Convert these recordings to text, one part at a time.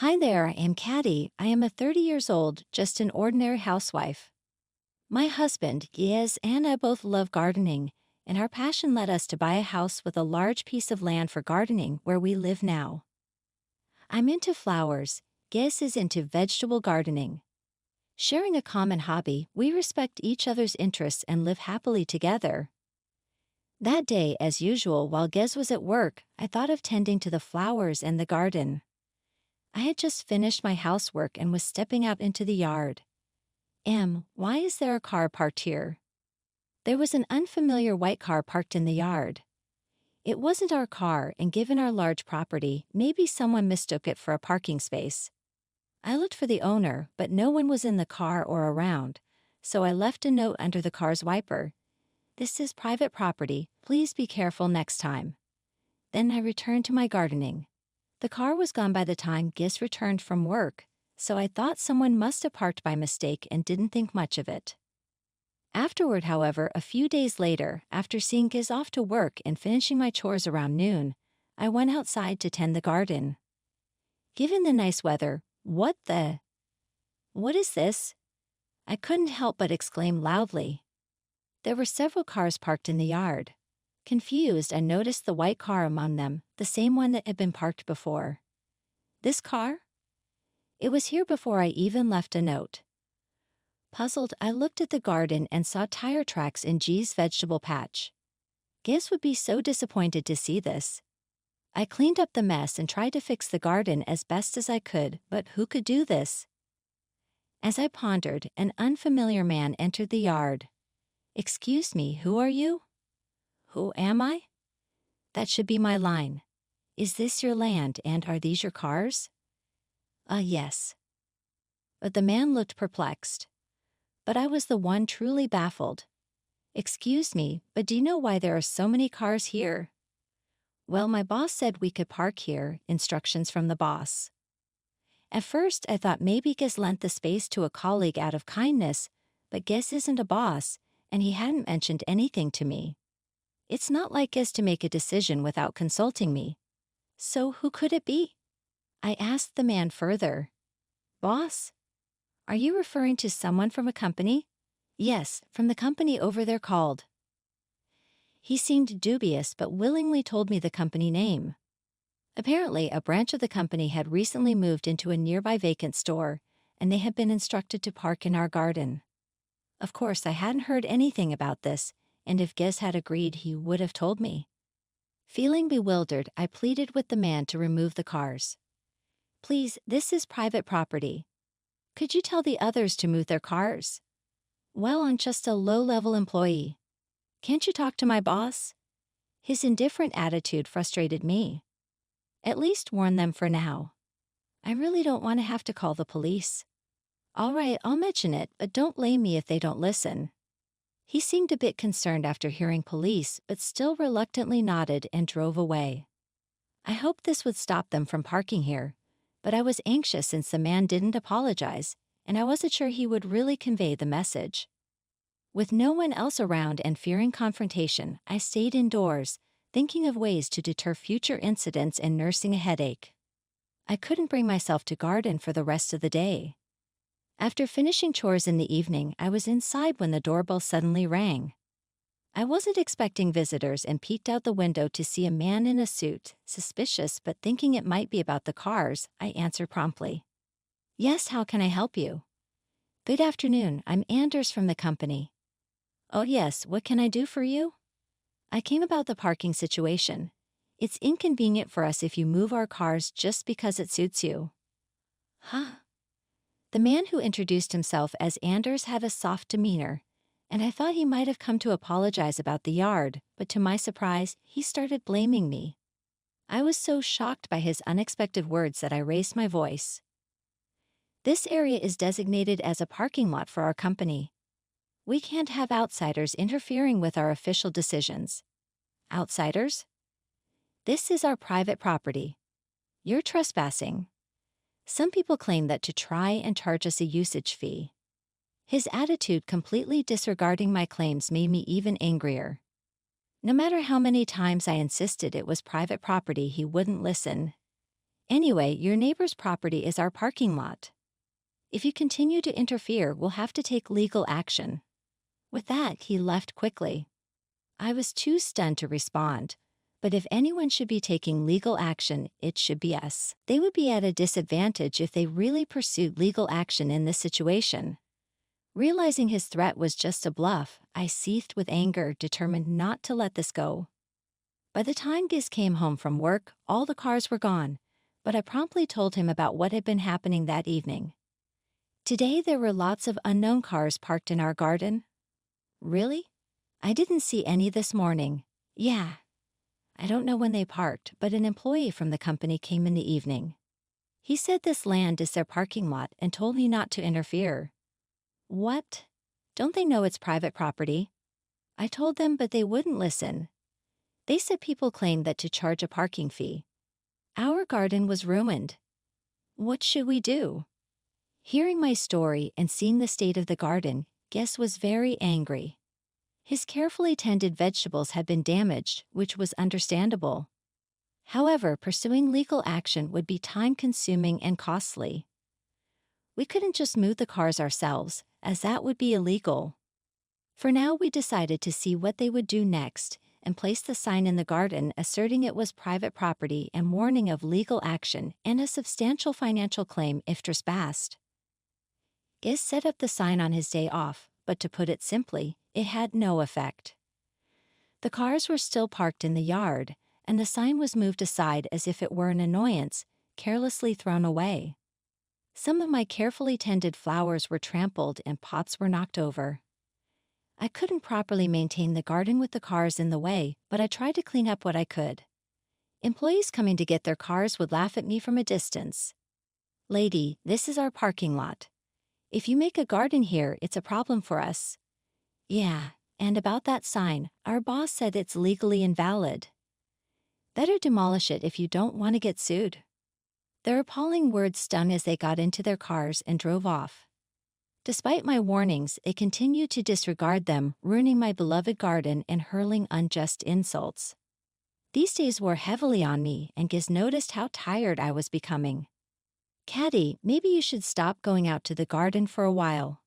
Hi there, I am Caddy. I am a 30 years old, just an ordinary housewife. My husband, Giz, and I both love gardening, and our passion led us to buy a house with a large piece of land for gardening where we live now. I'm into flowers, Giz is into vegetable gardening. Sharing a common hobby, we respect each other's interests and live happily together. That day, as usual, while Giz was at work, I thought of tending to the flowers and the garden. I had just finished my housework and was stepping out into the yard. Why is there a car parked here? There was an unfamiliar white car parked in the yard. It wasn't our car, and given our large property, maybe someone mistook it for a parking space. I looked for the owner, but no one was in the car or around, so I left a note under the car's wiper. "This is private property, please be careful next time." Then I returned to my gardening. The car was gone by the time Giz returned from work, so I thought someone must have parked by mistake and didn't think much of it. Afterward, however, a few days later, after seeing Giz off to work and finishing my chores around noon, I went outside to tend the garden. Given the nice weather, what is this? I couldn't help but exclaim loudly. There were several cars parked in the yard. Confused, I noticed the white car among them, the same one that had been parked before. This car? It was here before I even left a note. Puzzled, I looked at the garden and saw tire tracks in G's vegetable patch. Giz would be so disappointed to see this. I cleaned up the mess and tried to fix the garden as best as I could, but who could do this? As I pondered, an unfamiliar man entered the yard. "Excuse me, who are you?" "Who am I?" That should be my line. "Is this your land and are these your cars?" Yes. But the man looked perplexed. But I was the one truly baffled. "Excuse me, but do you know why there are so many cars here?" "Well, my boss said we could park here," instructions from the boss. At first, I thought maybe Giz lent the space to a colleague out of kindness, but Giz isn't a boss, and he hadn't mentioned anything to me. It's not like Giz to make a decision without consulting me. So who could it be? I asked the man further. "Boss? Are you referring to someone from a company?" "Yes, from the company over there called." He seemed dubious but willingly told me the company name. Apparently, a branch of the company had recently moved into a nearby vacant store, and they had been instructed to park in our garden. Of course, I hadn't heard anything about this, and if Giz had agreed, he would have told me. Feeling bewildered, I pleaded with the man to remove the cars. "Please, this is private property. Could you tell the others to move their cars?" "Well, I'm just a low-level employee. Can't you talk to my boss?" His indifferent attitude frustrated me. "At least warn them for now. I really don't want to have to call the police." "All right, I'll mention it, but don't blame me if they don't listen." He seemed a bit concerned after hearing police, but still reluctantly nodded and drove away. I hoped this would stop them from parking here, but I was anxious since the man didn't apologize, and I wasn't sure he would really convey the message. With no one else around and fearing confrontation, I stayed indoors, thinking of ways to deter future incidents and nursing a headache. I couldn't bring myself to garden for the rest of the day. After finishing chores in the evening, I was inside when the doorbell suddenly rang. I wasn't expecting visitors and peeked out the window to see a man in a suit, suspicious but thinking it might be about the cars. I answered promptly. "Yes, how can I help you?" "Good afternoon, I'm Anders from the company." "Oh yes, what can I do for you?" "I came about the parking situation. It's inconvenient for us if you move our cars just because it suits you." "Huh?" The man who introduced himself as Anders had a soft demeanor, and I thought he might have come to apologize about the yard, but to my surprise, he started blaming me. I was so shocked by his unexpected words that I raised my voice. "This area is designated as a parking lot for our company. We can't have outsiders interfering with our official decisions." "Outsiders? This is our private property. You're trespassing." Some people claim that to try and charge us a usage fee. His attitude completely disregarding my claims made me even angrier. No matter how many times I insisted it was private property, he wouldn't listen. Anyway, your neighbor's property is our parking lot. If you continue to interfere, we'll have to take legal action." With that, he left quickly. I was too stunned to respond. But if anyone should be taking legal action, it should be us. They would be at a disadvantage if they really pursued legal action in this situation. Realizing his threat was just a bluff, I seethed with anger, determined not to let this go. By the time Giz came home from work, all the cars were gone, but I promptly told him about what had been happening that evening. "Today there were lots of unknown cars parked in our garden." "Really? I didn't see any this morning." "Yeah. I don't know when they parked, but an employee from the company came in the evening. He said this land is their parking lot and told me not to interfere." "What? Don't they know it's private property?" I told them, but they wouldn't listen. They said people claimed that to charge a parking fee. Our garden was ruined. What should we do? Hearing my story and seeing the state of the garden, Guess was very angry. His carefully tended vegetables had been damaged, which was understandable. However, pursuing legal action would be time-consuming and costly. We couldn't just move the cars ourselves, as that would be illegal. For now, we decided to see what they would do next and place the sign in the garden asserting it was private property and warning of legal action and a substantial financial claim if trespassed. Giz set up the sign on his day off, but to put it simply, it had no effect. The cars were still parked in the yard, and the sign was moved aside as if it were an annoyance, carelessly thrown away. Some of my carefully tended flowers were trampled and pots were knocked over. I couldn't properly maintain the garden with the cars in the way, but I tried to clean up what I could. Employees coming to get their cars would laugh at me from a distance. "Lady, this is our parking lot. If you make a garden here, it's a problem for us." "Yeah, and about that sign, our boss said it's legally invalid." "Better demolish it if you don't want to get sued." Their appalling words stung as they got into their cars and drove off. Despite my warnings, they continued to disregard them, ruining my beloved garden and hurling unjust insults. These days wore heavily on me, and Giz noticed how tired I was becoming. "Caddy, maybe you should stop going out to the garden for a while.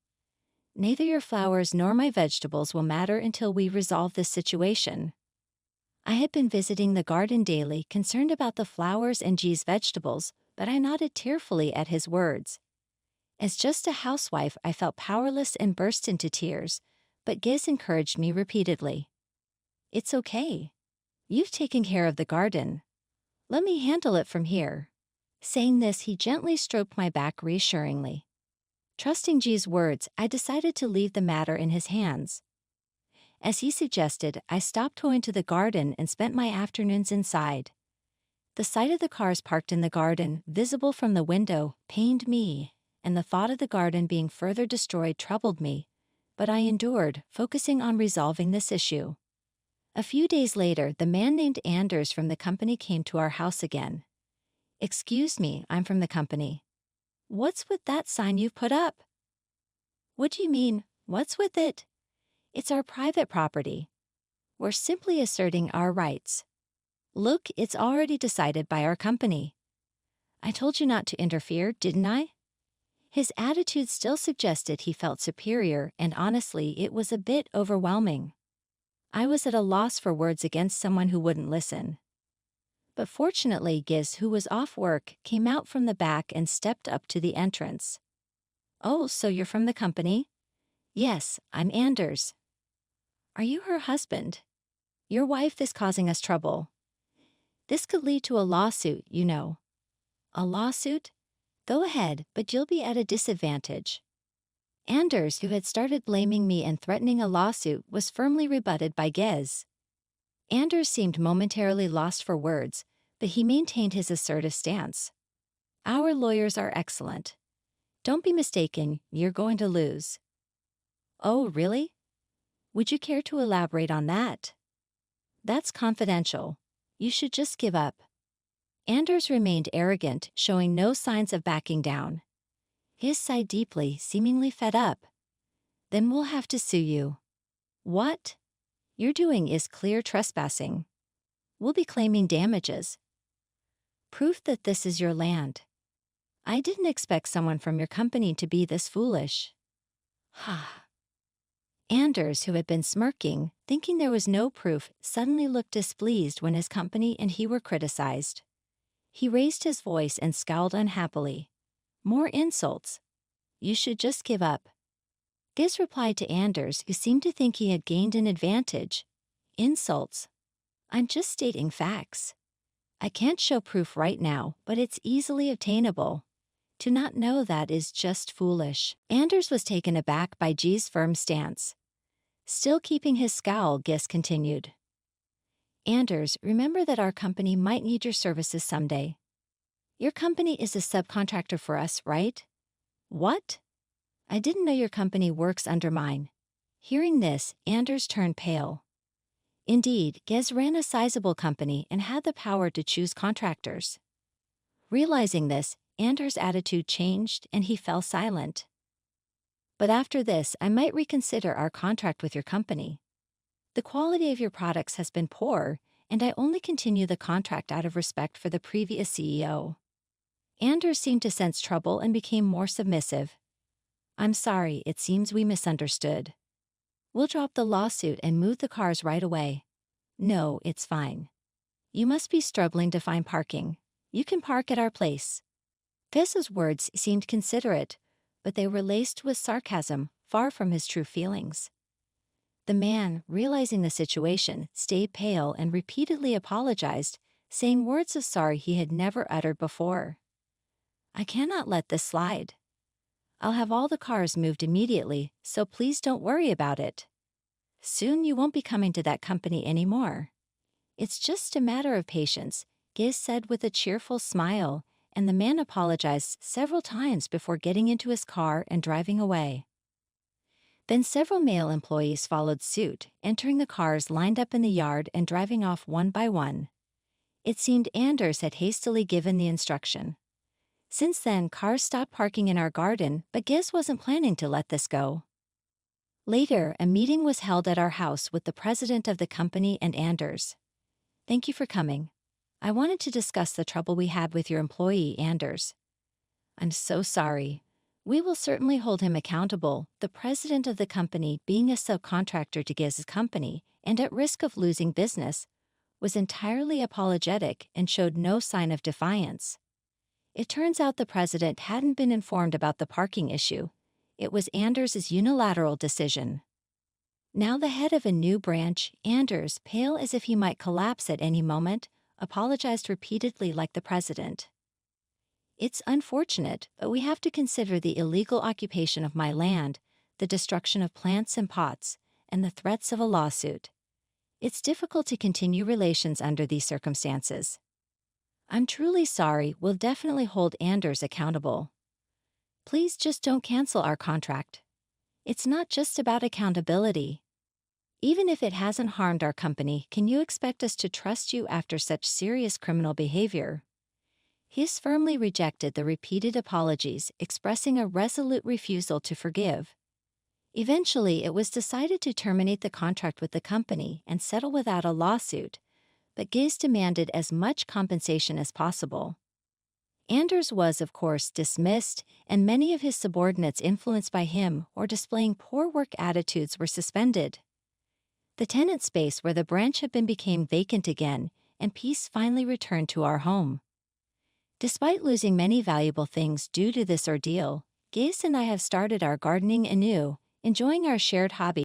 Neither your flowers nor my vegetables will matter until we resolve this situation." I had been visiting the garden daily, concerned about the flowers and G's vegetables, but I nodded tearfully at his words. As just a housewife, I felt powerless and burst into tears, but Giz encouraged me repeatedly. "It's okay. You've taken care of the garden. Let me handle it from here." Saying this, he gently stroked my back reassuringly. Trusting G's words, I decided to leave the matter in his hands. As he suggested, I stopped going to the garden and spent my afternoons inside. The sight of the cars parked in the garden, visible from the window, pained me, and the thought of the garden being further destroyed troubled me, but I endured, focusing on resolving this issue. A few days later, the man named Anders from the company came to our house again. "Excuse me, I'm from the company." "What's with that sign you've put up?" "What do you mean, what's with it? It's our private property. We're simply asserting our rights. Look, it's already decided by our company. I told you not to interfere, didn't I?" His attitude still suggested he felt superior, and honestly, it was a bit overwhelming. I was at a loss for words against someone who wouldn't listen. But fortunately, Giz, who was off work, came out from the back and stepped up to the entrance. "Oh, so you're from the company?" "Yes, I'm Anders." "Are you her husband?" "Your wife is causing us trouble. This could lead to a lawsuit, you know." "A lawsuit? Go ahead, but you'll be at a disadvantage." Anders, who had started blaming me and threatening a lawsuit, was firmly rebutted by Giz. Anders seemed momentarily lost for words, but he maintained his assertive stance. "Our lawyers are excellent. Don't be mistaken, you're going to lose." "Oh, really? Would you care to elaborate on that?" "That's confidential. You should just give up." Anders remained arrogant, showing no signs of backing down. Giz sighed deeply, seemingly fed up. "Then we'll have to sue you." "What? You're doing is clear trespassing. We'll be claiming damages." Proof that this is your land. I didn't expect someone from your company to be this foolish. Ha. Anders, who had been smirking, thinking there was no proof, suddenly looked displeased when his company and he were criticized. He raised his voice and scowled unhappily. More insults. You should just give up. Giz replied to Anders, who seemed to think he had gained an advantage. Insults. I'm just stating facts. I can't show proof right now, but it's easily obtainable. To not know that is just foolish. Anders was taken aback by G's firm stance. Still keeping his scowl, Giz continued. Anders, remember that our company might need your services someday. Your company is a subcontractor for us, right? What? I didn't know your company works under mine. Hearing this, Anders turned pale. Indeed, Giz ran a sizable company and had the power to choose contractors. Realizing this, Anders' attitude changed and he fell silent. But after this, I might reconsider our contract with your company. The quality of your products has been poor, and I only continue the contract out of respect for the previous CEO. Anders seemed to sense trouble and became more submissive. I'm sorry, it seems we misunderstood. We'll drop the lawsuit and move the cars right away. No, it's fine. You must be struggling to find parking. You can park at our place. Giz's words seemed considerate, but they were laced with sarcasm, far from his true feelings. The man, realizing the situation, stayed pale and repeatedly apologized, saying words of sorry he had never uttered before. I cannot let this slide. I'll have all the cars moved immediately, so please don't worry about it. Soon you won't be coming to that company anymore. It's just a matter of patience, Giz said with a cheerful smile, and the man apologized several times before getting into his car and driving away. Then several male employees followed suit, entering the cars lined up in the yard and driving off one by one. It seemed Anders had hastily given the instruction. Since then, cars stopped parking in our garden, but Giz wasn't planning to let this go. Later, a meeting was held at our house with the president of the company and Anders. Thank you for coming. I wanted to discuss the trouble we had with your employee, Anders. I'm so sorry. We will certainly hold him accountable, the president of the company, being a subcontractor to Giz's company and at risk of losing business, was entirely apologetic and showed no sign of defiance. It turns out the president hadn't been informed about the parking issue. It was Anders' unilateral decision. Now the head of a new branch, Anders, pale as if he might collapse at any moment, apologized repeatedly like the president. It's unfortunate, but we have to consider the illegal occupation of my land, the destruction of plants and pots, and the threats of a lawsuit. It's difficult to continue relations under these circumstances. I'm truly sorry. We'll definitely hold Anders accountable. Please just don't cancel our contract. It's not just about accountability. Even if it hasn't harmed our company, can you expect us to trust you after such serious criminal behavior? Giz firmly rejected the repeated apologies, expressing a resolute refusal to forgive. Eventually, it was decided to terminate the contract with the company and settle without a lawsuit, but Giz demanded as much compensation as possible. Anders was, of course, dismissed, and many of his subordinates influenced by him or displaying poor work attitudes were suspended. The tenant space where the branch had been became vacant again, and peace finally returned to our home. Despite losing many valuable things due to this ordeal, Giz and I have started our gardening anew, enjoying our shared hobby.